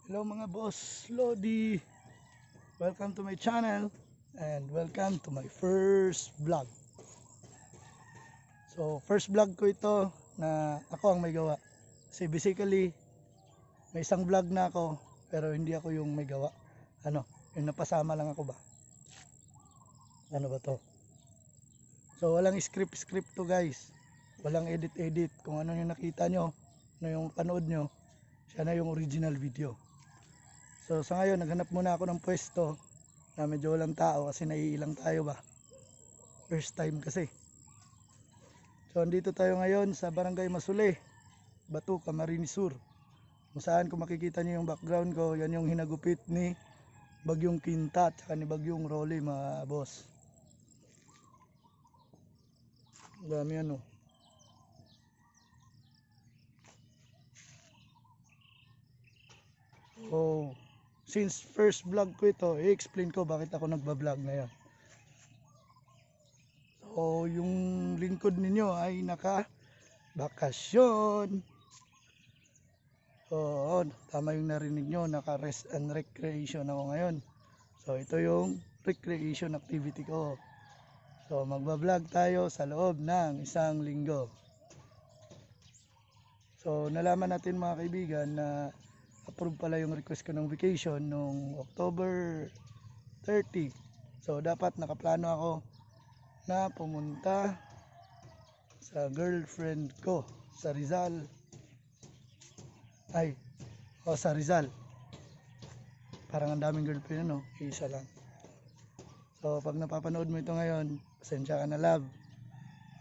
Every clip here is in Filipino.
Hello mga boss Lodi, welcome to my channel and welcome to my first vlog. So first vlog ko ito na ako ang may gawa. Kasi basically may isang vlog na ako pero hindi ako yung may gawa. Yung napasama lang ako ba? Ano ba to? So walang script to guys. Walang edit. Kung ano yung nakita nyo, ano yung panood nyo, siya na yung original video. So sa ngayon naghanap muna ako ng pwesto na medyo walang tao kasi naiilang tayo ba. First time kasi. So andito tayo ngayon sa Barangay Masule, Batu, Camarines Sur. Kung saan kung makikita nyo yung background ko, yan yung hinagupit ni Bagyong Quinta at saka ni Bagyong Rolly mga boss. Dami yan oh. Oh, since first vlog ko ito, i-explain ko bakit ako nagba-vlog na yan. So yung lingkod ninyo ay naka-bakasyon. Oo, tama yung narinig nyo, naka-rest and recreation ako ngayon. So ito yung recreation activity ko. So magba-vlog tayo sa loob ng isang linggo. So nalaman natin mga kaibigan na approve pala yung request ko ng vacation noong October 30. So dapat nakaplano ako na pumunta sa girlfriend ko sa Rizal. Sa Rizal. Parang ang daming girlfriend ano, isa lang. So pag napapanood mo ito ngayon, pasensya ka na love.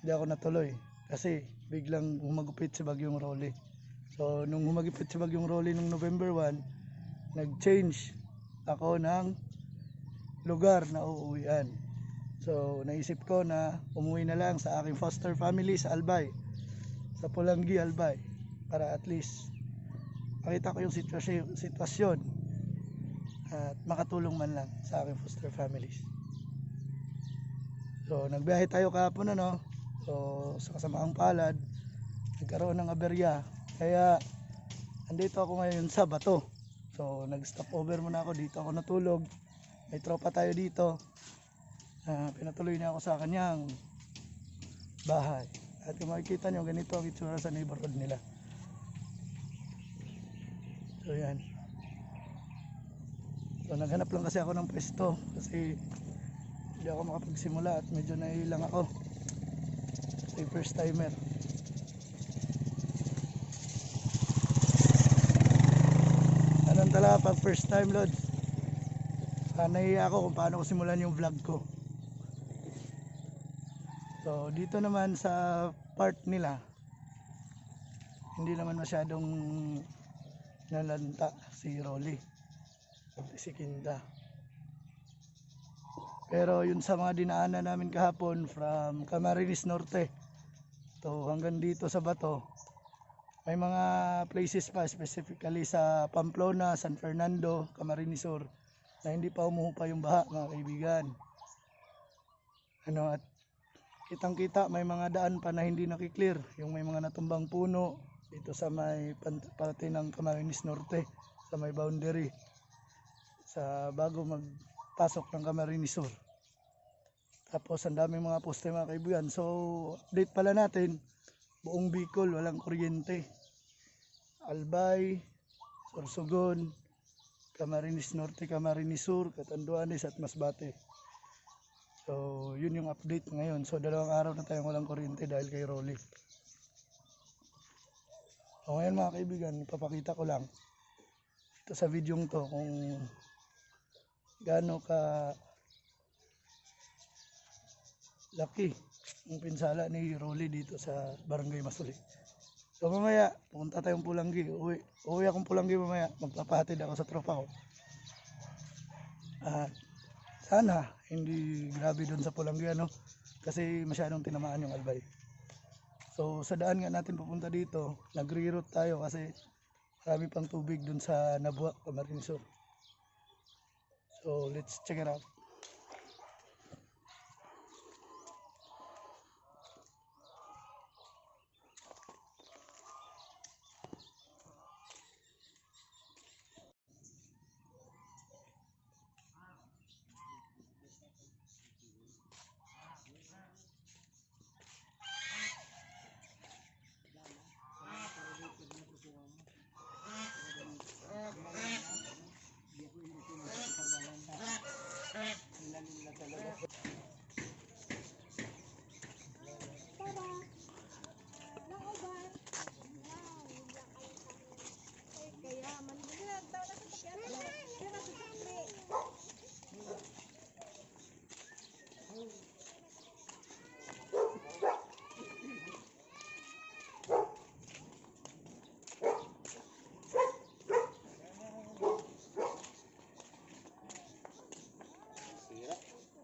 Hindi ako natuloy kasi biglang humagupit si Bagyong Rolly. So nung humagupit si Bagyong Rolly nung November 1, nag-change ako ng lugar na uuwian. So naisip ko na umuwi na lang sa aking foster family sa Albay, sa Pulangi, Albay, para at least makita ko yung sitwasyon at makatulong man lang sa aking foster families. So nagbiyahe tayo kahapon ano. So sa kasamaang palad nagkaroon ng aberya, kaya andito ako ngayon sa Bato. So nag stop over muna ako dito, ako natulog. May tropa tayo dito, pinatuloy na ako sa kanyang bahay. At kung makikita nyo, ganito ang itsura sa neighborhood nila. So yan. So naghanap lang kasi ako ng pwesto kasi hindi ako makapagsimula at medyo naiilang ako kasi first timer. Anong tala pag first time lods, nahiya ako kung paano ko simulan yung vlog ko. So dito naman sa part nila, hindi naman masyadong nalanta si Rolly at si Kinda. Pero yun sa mga dinaanan namin kahapon from Camarines Norte to hanggang dito sa Bato, may mga places pa specifically sa Pamplona, San Fernando, Camarines Sur na hindi pa umuhupa yung baha mga kaibigan. At kitang kita may mga daan pa na hindi nakiklear, yung may mga natumbang puno dito sa may parte ng Camarines Norte, sa may boundary sa bago magpasok ng Camarines Sur. Tapos ang daming mga poste mga kaibigan. So update pala natin, buong Bicol walang kuryente. Albay, Sorsogon, Camarines Norte, Camarines Sur, Catanduanes at Masbate. So yun yung update ngayon. So 2 araw na tayong walang kuryente dahil kay Rolly. So ngayon mga kaibigan, ipapakita ko lang ito sa video to kung gaano ka laki yung pinsala ni Rolly dito sa Barangay Masuli. So mamaya pupunta tayong Pulangi, uwi akong Pulangi mamaya, magpapahatid ako sa tropa ko. At sana hindi grabe doon sa Pulangi kasi masyadong tinamaan yung Albay. So sa daan nga natin pupunta dito, nagre-route tayo kasi marami pang tubig doon sa Nabua, Camarines Sur. So let's check it out.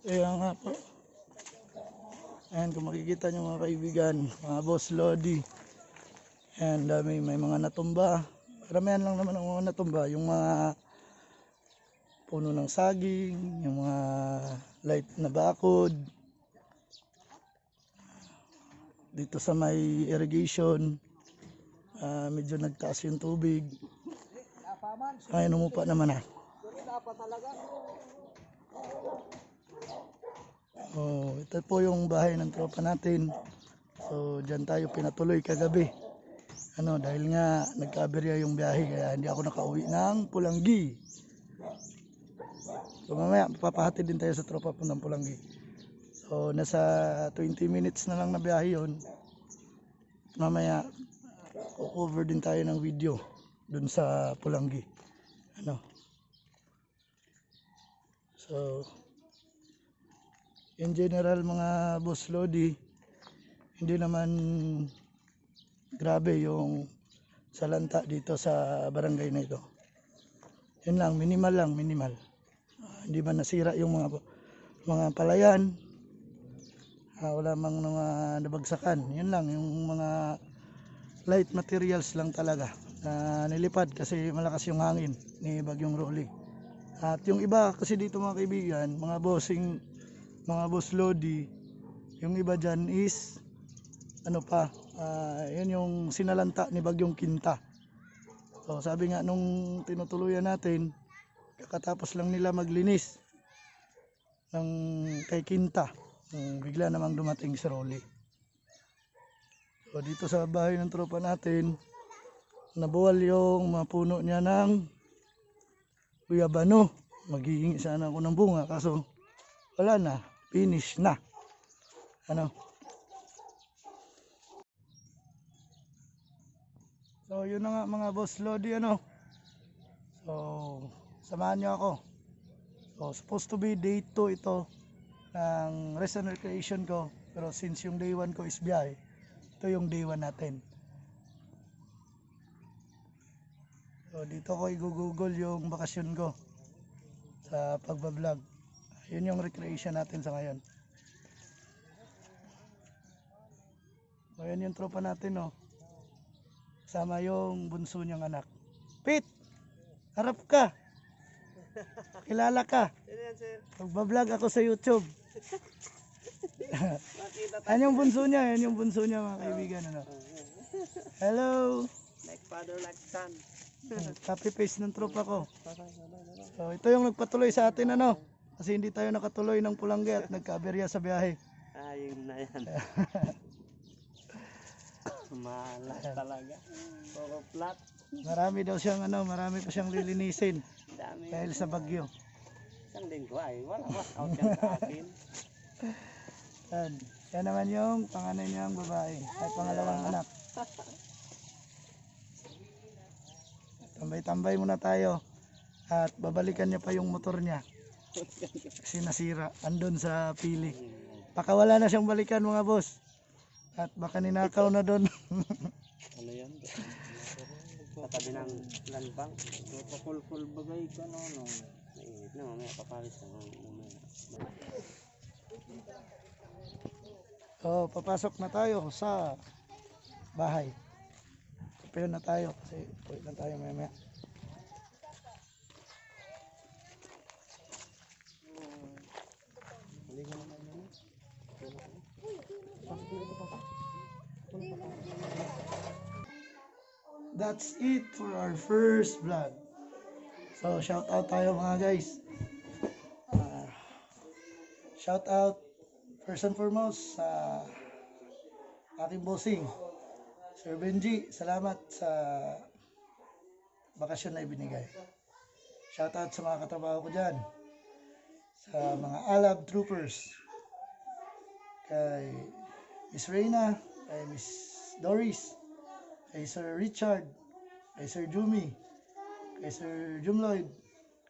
Kaya nga po. Ayan, kung makikita nyo mga kaibigan, mga boss Lodi. Ayan, dami, may mga natumba. Karamihan lang naman ang mga natumba. Yung mga puno ng saging, yung mga light na bakod. Dito sa may irrigation, medyo nagtaas yung tubig. Ayun, umupa naman ah. Oh, ito po yung bahay ng tropa natin. So, dyan tayo pinatuloy kagabi. Dahil nga nagka-aberya yung biyahe kaya hindi ako nakauwi ng Pulangi. So, mamaya papahatid din tayo sa tropa po ng Pulangi. So, nasa 20 minutes na lang na biyahe yun. Mamaya, cover din tayo ng video dun sa Pulangi. So, in general mga boss Lodi, hindi naman grabe yung salanta dito sa barangay na ito. Yun lang, minimal lang, minimal. Hindi ba nasira yung mga palayan, wala mang mga nabagsakan. Yun lang, yung mga light materials lang talaga na nilipad kasi malakas yung hangin ni Bagyong Rolly. At yung iba kasi dito mga kaibigan, mga bossing, mga boss Lodi, yung iba dyan is yun yung sinalanta ni Bagyong Kinta. So sabi nga nung tinutuluyan natin, kakatapos lang nila maglinis ng kay Kinta, bigla namang dumating si Rolly. So dito sa bahay ng tropa natin, nabuwal yung mga puno niya ng guyabano. Maghihingi sana ako ng bunga kaso wala na, finish na. So yun na nga mga boss Lodi. So samahan nyo ako. So supposed to be day 2 ito ng rest and recreation ko, pero since yung day 1 ko is biyahe, ito yung day 1 natin. So dito ko i-google yung bakasyon ko sa pagbablog. Yun yung recreation natin sa ngayon. So yun yung tropa natin kasama yung bunso niyang anak. Pete, harap ka. Kilala ka. Magbablog ako sa YouTube. Yan yung bunso niya, mga kaibigan. Hello. Like father, like son. Copy paste ng tropa ko. So ito yung nagpatuloy sa atin kasi hindi tayo nakatuloy ng Pulangi at nagka-aberya sa biyahe. Yun na yan. Malas talaga. Puro flat. Marami daw siyang marami pa siyang lilinisin Dami. dahil sa bagyo. Isang linggo ay wala was out yan sa akin. Yan naman yung panganay niyang babae at pangalawang anak. Tambay-tambay muna tayo at babalikan niya pa yung motor niya kasi nasira, andun sa pili. Baka wala na siyang balikan mga boss at baka ninakaw na doon. Ano yan? Katabi ng landbank. Papulpul bagay ka no. Mainit na mamaya papalis na mamaya. So papasok na tayo sa bahay. Prepare na tayo kasi uwi na tayo maya. That's it for our first vlog. So shout out tayo mga guys. Shout out first and foremost sa aking bossing Sir Benji, salamat sa bakasyon na ibinigay. Shout out sa mga katrabaho ko dyan, sa mga Alab Troopers, kay Miss Reyna, kay Miss Doris, kay Sir Richard, kay Sir Jumi, kay Sir Jumloyd,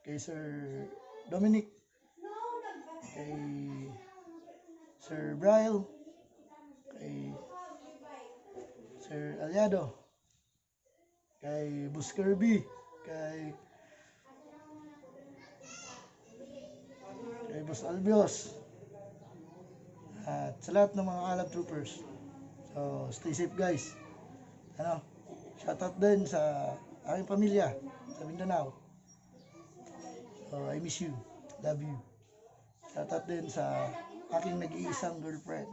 kay Sir Dominic, kay Sir Bryle, kay Sir Aliado, kay Boss Kirby, kay Boss Albios, At sa lahat ng mga Calab Troopers. So, stay safe guys. Shoutout din sa aking pamilya sa Mindanao. So, I miss you. Love you. Shoutout din sa aking nag-iisang girlfriend.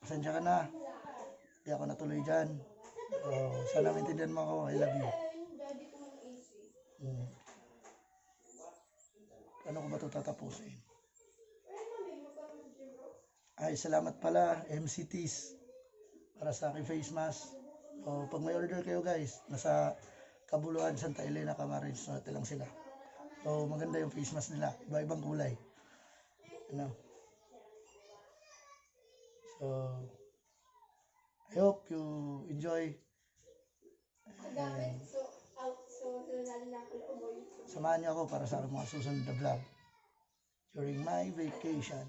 Pasensya ka na. Hindi ako natuloy dyan. So, sana maintindihan mo ako. I love you. Paano ko ba ito tatapusin? Ay, salamat pala, MCTs, para sa aking face mask. So, pag may order kayo guys, nasa Kabuluhan, Santa Elena, Camarines Norte lang sila. So, maganda yung face mask nila. Iba-ibang kulay. So, I hope you enjoy. And samahan niyo ako para sa aking mga susunod na vlog during my vacation.